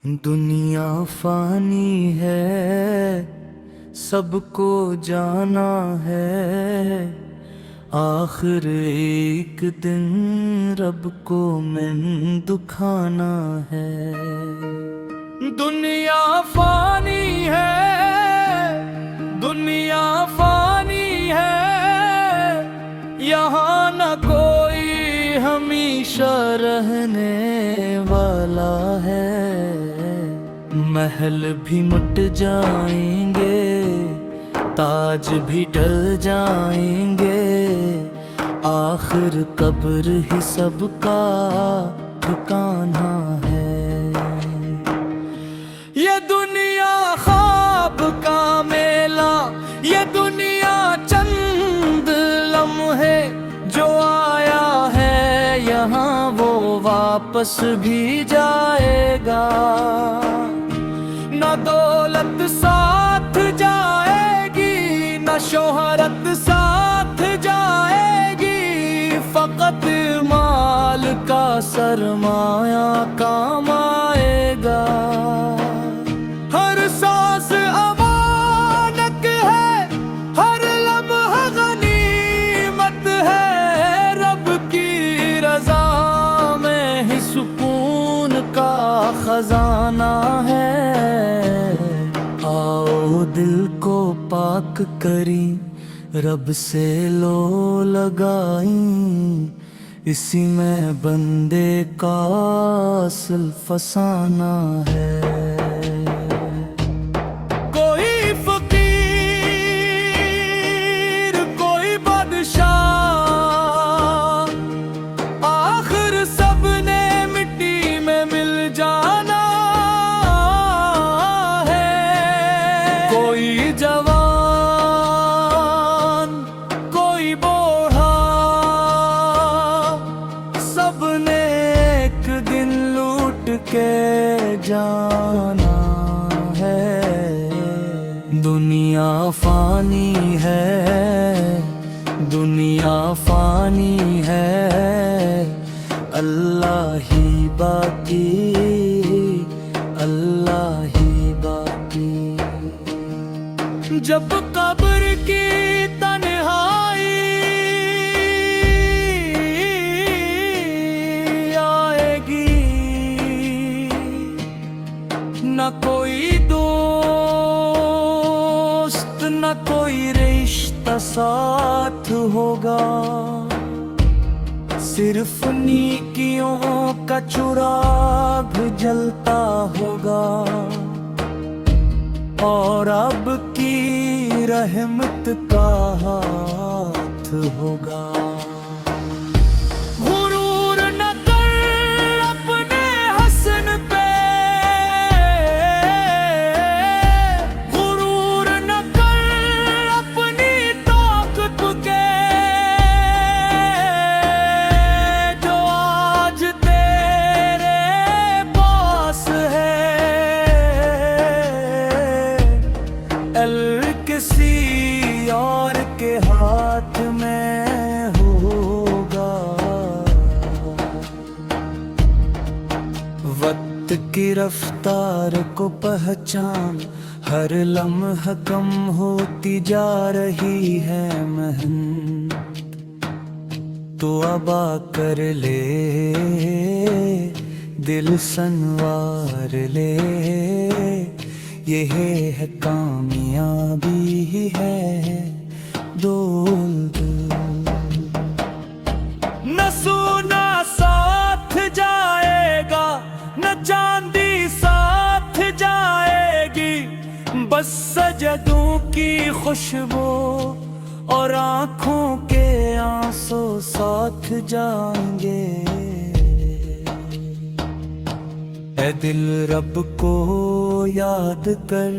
दुनिया फानी है, सबको जाना है। आखिर एक दिन रब को मैं दुखाना है। दुनिया फानी है, दुनिया फानी है। यहाँ न कोई हमेशा रहने वाला है। महल भी मिट जाएंगे, ताज भी ढल जाएंगे। आखिर कब्र ही सबका ठिकाना है। ये दुनिया ख्वाब का मेला, ये दुनिया चंद लम्हे। जो आया है यहाँ वो वापस भी जाएगा। न दौलत साथ जाएगी, न शोहरत साथ जाएगी। फकत माल का सरमाया काम आएगा। हर सांस अमानत है, हर लम्हा गनीमत है। रब की रज़ा में ही सुकून का खजाना है। आओ दिल को पाक करी, रब से लो लगाई। इसी में बंदे का असल फसाना है। कोई फकीर, कोई बादशाह, आखिर सबने मिट्टी में मिल जाना है। कोई जवान, कोई बूढ़ा, सबने एक दिन लूट के जाना है। दुनिया फानी है, दुनिया फानी है। अल्लाह ही बाकी, अल्लाह ही बाकी। जब कब्र की तन्हाई आएगी, न कोई दोस्त, न कोई रिश्ता साथ होगा। सिर्फ नेकियों का चिराग जलता होगा। और अब की रहमत का हाथ होगा। गुरूर न कर अपने हसन पे, गुरूर न कर अपनी ताकत के। जो आज तेरे पास है, किसी और के हाथ में होगा। वक्त की रफ्तार को पहचान, हर लम्हा कम होती जा रही है मेहनत। तो अबा कर ले, दिल संवार ले। यह है कामयाबी ही है दोस्त। न सोना साथ जाएगा, न चांदी साथ जाएगी। बस सजदों की खुशबू और आँखों के आंसू साथ जाएंगे। ऐ दिल रब को याद कर,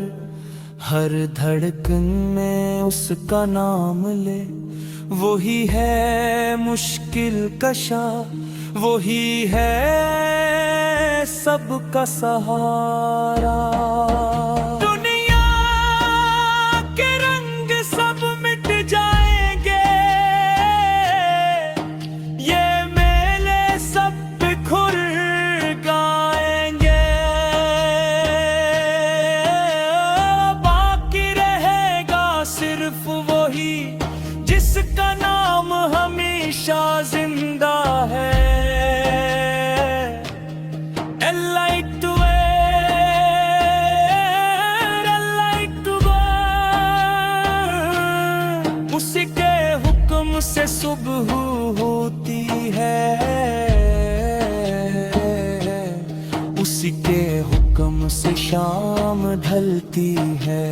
हर धड़कन में उसका नाम ले। वही है मुश्किल कशा, वही है सबका सहारा। दुनिया के रंग सब मिट जाएंगे, ये मेले सब बिखुर गाएंगे। के हुक्म से शाम ढलती है,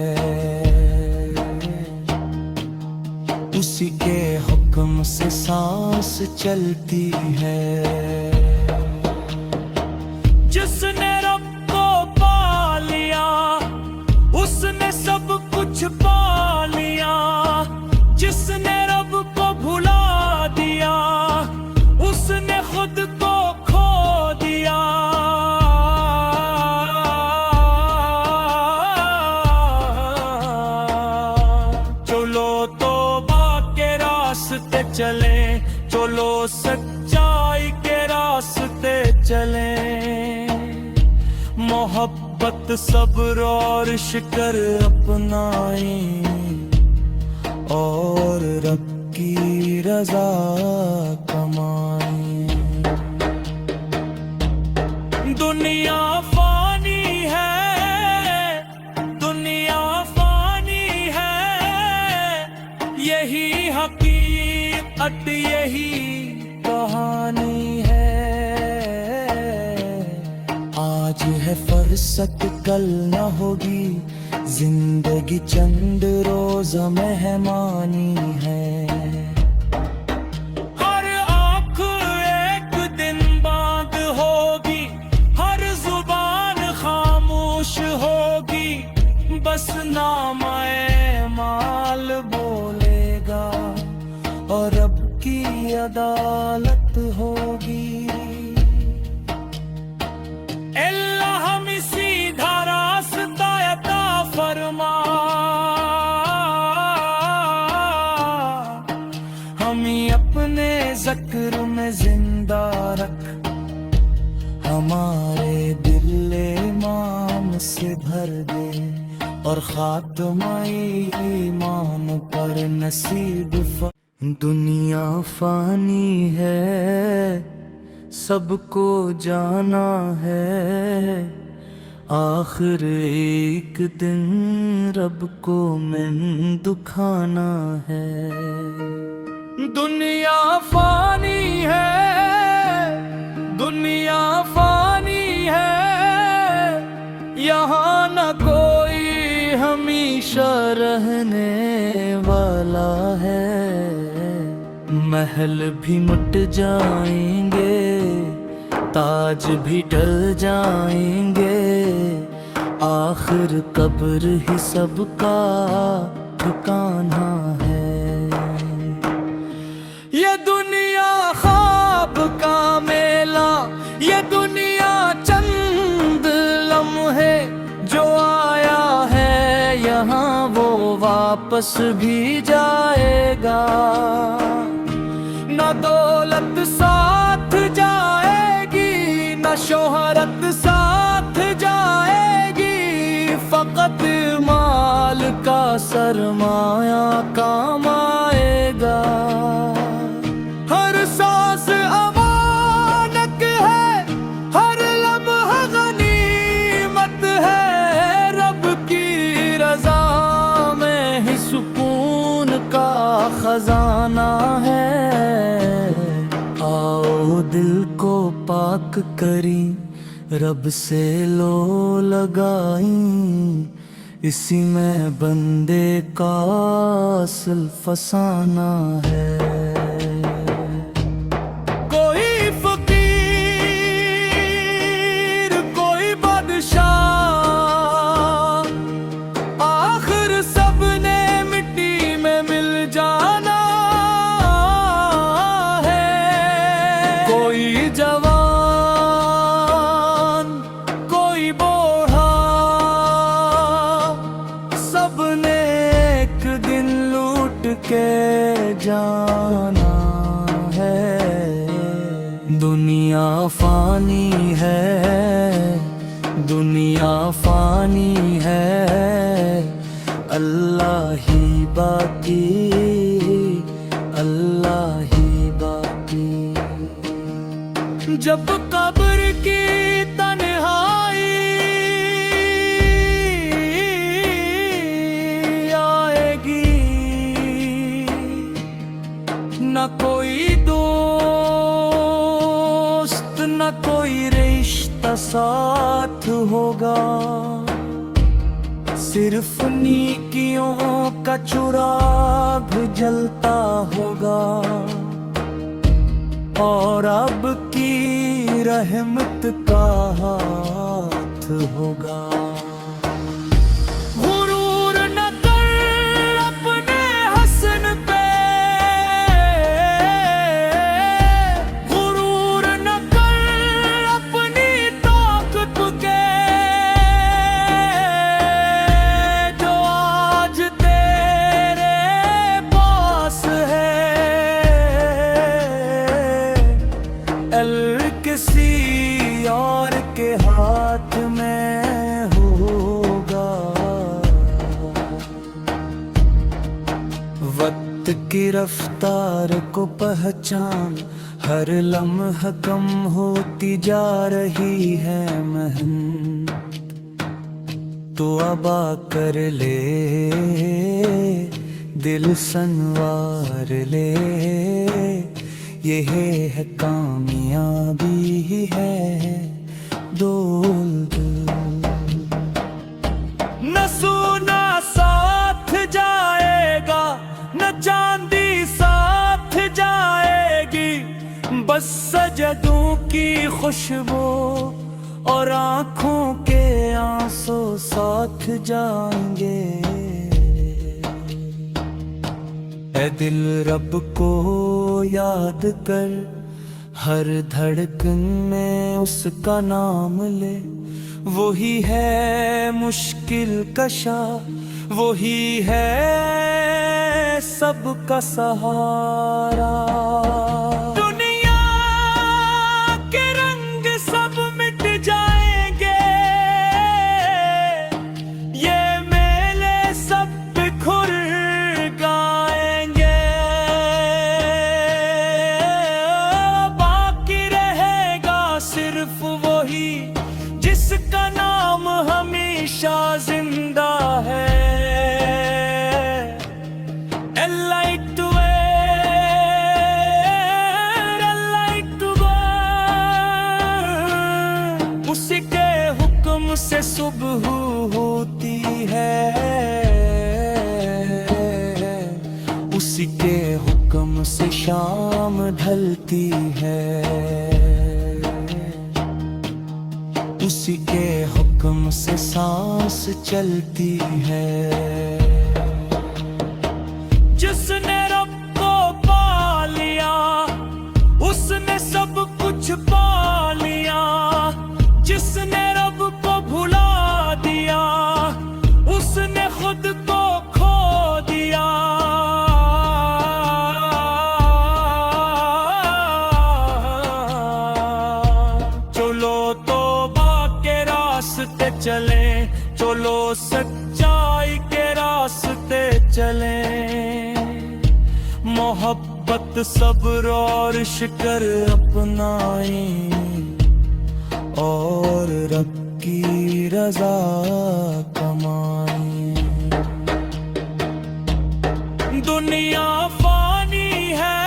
उसी के हुक्म से सांस चलती है। जिसने रब को पा लिया उसने सब कुछ पा लिया, जिसने रब को भुला दिया उसने खुद को खो दिया। चलो तौबा के रास्ते चले, चलो सच्चाई के रास्ते चले, मोहब्बत सब्र और शिकर अपनाएं और रब की रजा कमाएं। दुनिया फानी है, दुनिया फानी है, यही हकीकत यही कहानी है। आज है फुर्सत कल न होगी, जिंदगी चंद रोज मेहमानी है। हर आँख एक दिन बंद होगी, हर जुबान खामोश होगी, बस नामाए माल बोलेगा और रब की अदालत होगी। अल्लाह हमें सीधा रास्ता अता फरमा, हमें अपने ज़िक्र में जिंदा रख, हमारे दिल ईमान से भर दे और खात्मा ईमान पर नसीब। दुनिया फानी है, सबको जाना है, आखिर एक दिन रब को मन दुखाना है। दुनिया फानी है, दुनिया फानी है, यहाँ न कोई हमेशा रहने वाला है। महल भी मिट जाएंगे, ताज भी ढल जाएंगे, आखिर कब्र ही सबका ठिकाना है। ये दुनिया ख्वाब का मेला, ये दुनिया चंद लम्हे, जो आया है यहाँ वो वापस भी जाएगा। न दौलत साथ जाएगी, न शोहरत साथ जाएगी, फकत माल का सरमाया काम आएगा। हर सांस अमानत है, हर लम्हा गनीमत है, रब की रजा में ही सुकून का खजाना है। आओ दिल को पाक करी, रब से लो लगाई, इसी में बंदे का असल फसाना है। कोई फकीर कोई बादशाह, आखिर सबने मिट्टी में मिल जाना है। कोई जवान कोई बूढ़ा, सबने एक दिन लूट के जाना है। दुनिया फानी है, दुनिया फानी है, अल्लाह ही बाकी, अल्लाह ही बाकी। जब कब्र की तन्हाई आएगी, न कोई दोस्त न कोई रिश्ता, का साथ होगा, सिर्फ नेकियों का चुराग जलता होगा, और अब की रहमत का हाथ होगा। गुरूर न कर अपने हसन पे, गुरूर न कर अपनी ताकत के, जो आज तेरे पास है किसी और के हाथ में होगा। वक्त की रफ्तार को पहचान, हर लम्हा कम होती जा रही है मेहनत, तो अबा कर ले दिल संवार ले, यह है कामयाबी है दौलत। न सोना साथ जाएगा, न चांदी साथ जाएगी, बस सजदों की खुशबू और आँखों के आंसू साथ जाएंगे। ऐ दिल रब को याद कर, हर धड़कन में उसका नाम ले, वही है मुश्किल कशा, वही है सबका सहारा। दुनिया के रंग सब मिट जाएंगे, ये मेले सब बिखर सिर्फ वही जिसका नाम हमेशा जिंदा है। Light to wear, light to burn, उसी के हुक्म से सुबह होती है, उसी के हुक्म से शाम ढलती है, उसी के हुक्म से सांस चलती है। जिसने रब को पा लिया, उसने सब कुछ पा लिया, जिसने रब को भुला दिया, उसने खुद को खो दिया। चलो चले, चलो सच्चाई के रास्ते चले, मोहब्बत सब्र और शिकर अपनाए, और रब की रजा कमाए। दुनिया फानी है,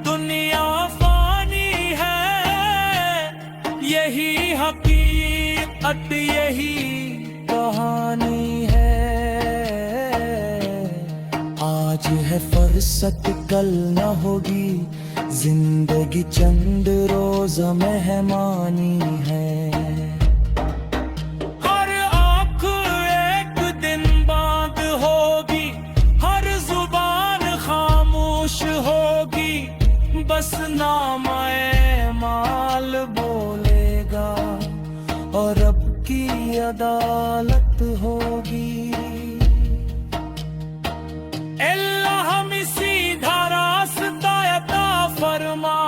दुनिया फानी है, यही हकीकत यही कहानी है। आज है फुर्सत कल न होगी, जिंदगी चंद रोज मेहमानी है। हर आँख एक दिन बंद होगी, हर जुबान खामोश होगी, बस नामाए माल बोलेगा, और रब की अदालत होगी। अल्लाह हमें सीधा रास्ता अता फरमा,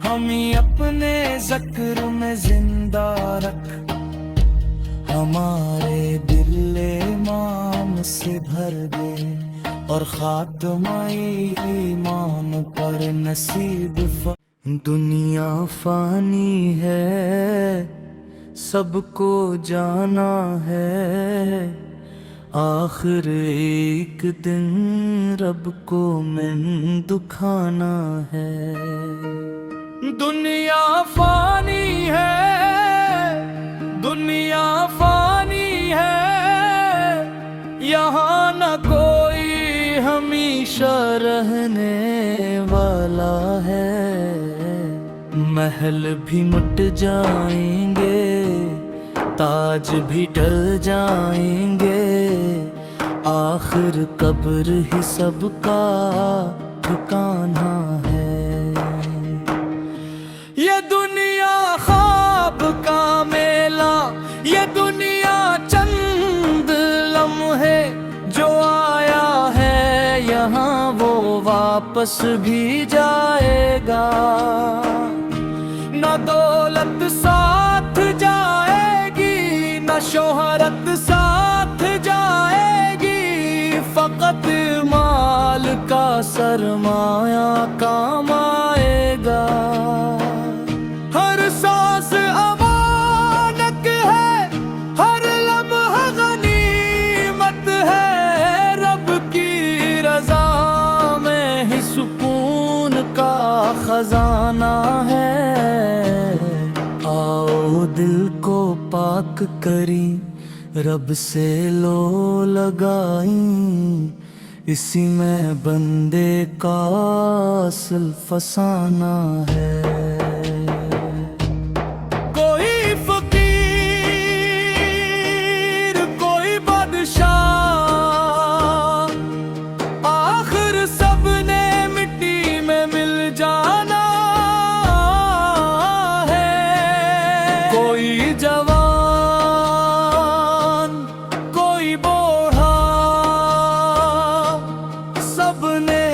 हमें अपने ज़िक्र में जिंदा रख, हमारे दिल ईमान से भर दे, और खात्मा ईमान पर नसीब। दुनिया फानी है, सबको जाना है, आखिर एक दिन रब को मैं दुखाना है। दुनिया फानी है, दुनिया फानी है, यहाँ न कोई हमेशा रहने वाला है। महल भी मिट जाएंगे, ताज भी टल जाएंगे, आखिर कब्र ही सबका ठिकाना है। ये दुनिया ख्वाब का मेला, ये दुनिया चंद लम्हे, जो आया है यहाँ वो वापस भी जाएगा। न दौलत साथ जाएगी, न शोहरत साथ जाएगी, फकत माल का सरमाया काम आएगा। हर सांस अमानत है, हर लम्हा गनीमत है, रब की रज़ा में ही सुकून का खजाना है। आओ दिल को पाक करी, रब से लो लगाई, इसी में बंदे का असल फसाना है। कोई फकीर, कोई बादशाह, आखिर सबने मिट्टी में मिल जाना है। कोई जवान, कोई बूढ़ा, सबने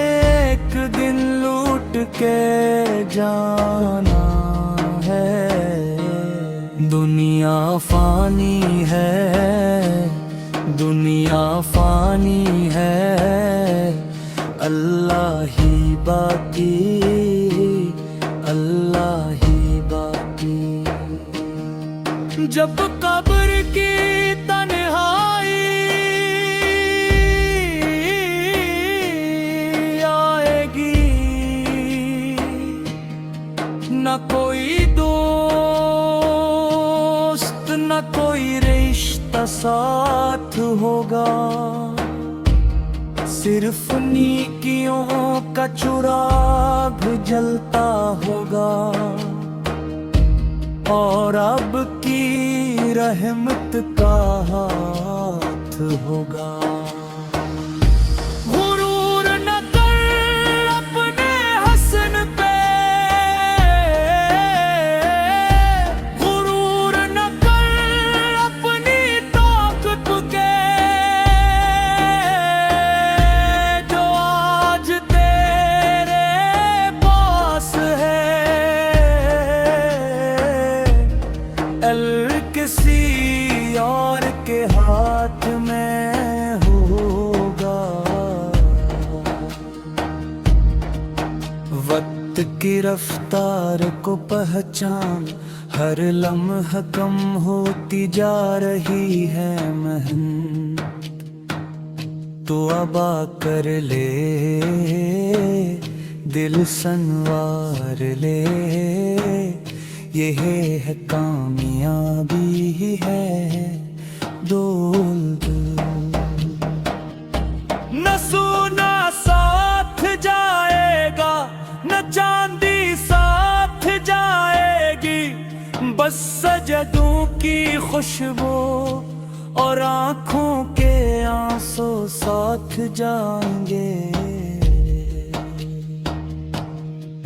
एक दिन लूट के जाना है। दुनिया फानी है, दुनिया फानी है, अल्लाह ही बाकी, अल्लाह ही बाकी। जब कब्र की तन्हाई आएगी, न कोई दोस्त, न कोई रिश्ता साथ होगा, सिर्फ नेकियों का चिराग जलता होगा, और अब की रहमत का हाथ होगा। गुरूर न कर अपने हसन पे, गुरूर न कर अपनी ताकत के, जो आज तेरे पास है किसी और के हाथ में होगा। वक्त की रफ्तार को पहचान, हर लम्हा कम होती जा रही है मेहनत, तो अबा कर ले, दिल संवार ले, यह है कामयाबी ही है दौलत। न सोना साथ जाएगा, न चांदी साथ जाएगी, बस सजदों की खुशबू और आँखों के आंसू साथ जाएंगे।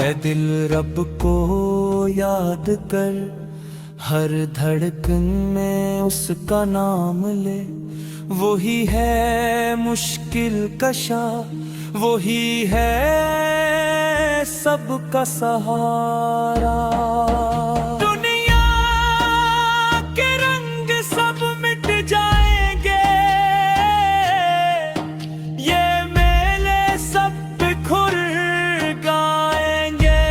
ऐ दिल रब को याद कर, हर धड़कन में उसका नाम ले, वही है मुश्किल कशा, वही है सबका सहारा। दुनिया के रंग सब मिट जाएंगे, ये मेले सब बिखर गाएंगे,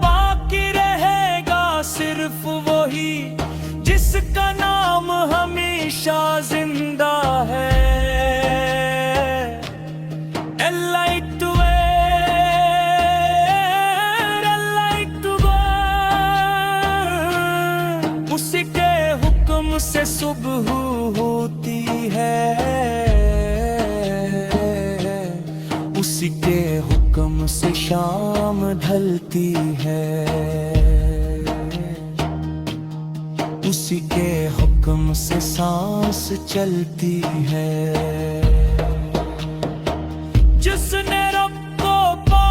बाकी रहेगा सिर्फ वही जिसका नाम उसी के हुक्म से शाम ढलती है, उसी के हुक्म से सांस चलती है। जिसने रब को पा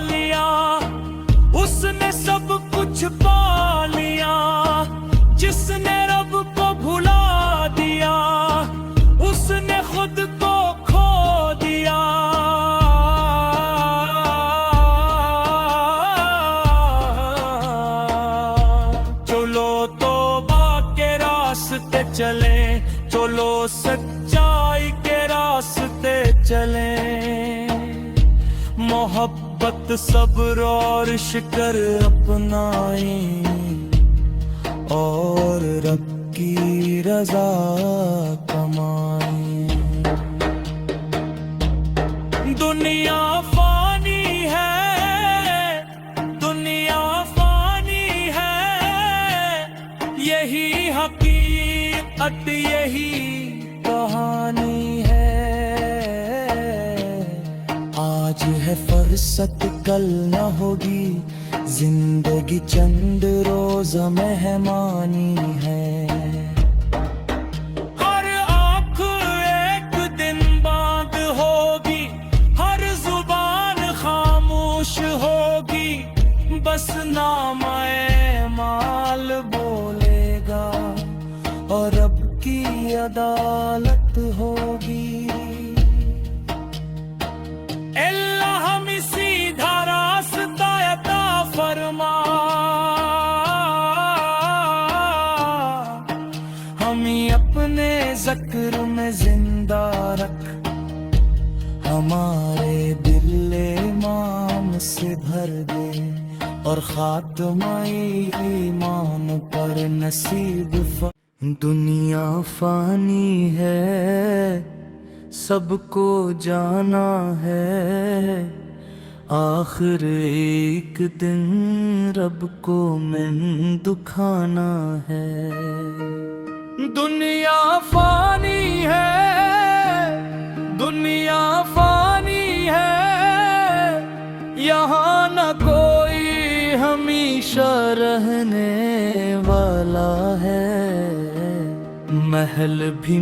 लिया उसने सब कुछ पा लिया, जिसने रब को भुला दिया उसने खुद को खो दिया। चलो तौबा के रास्ते चले, चलो सच्चाई के रास्ते चले, मोहब्बत सब्र और शिकर अपनाएं और रब की रजा कमाएं। दुनिया फानी है, दुनिया फानी है, यही हकीकत यही कहानी है। आज है फुर्सत कल न होगी, जिंदगी चंद रोज मेहमानी है। हर आँख एक दिन बंद होगी, हर जुबान खामोश होगी, बस नाम-ए माल बोलेगा और रब की अदालत होगी। अल्लाह हमें सीधा रास्ता अता फरमा, हमें अपने ज़िक्र में जिंदा रख, हमारे दिल ईमान से भर दे और खात्मा ईमान पर नसीब। दुनिया फानी है, सबको जाना है, आखिर एक दिन रब को मैं दुखाना है। दुनिया फानी है, दुनिया फानी है, यहाँ न कोई हमेशा रहने वाला है। महल भी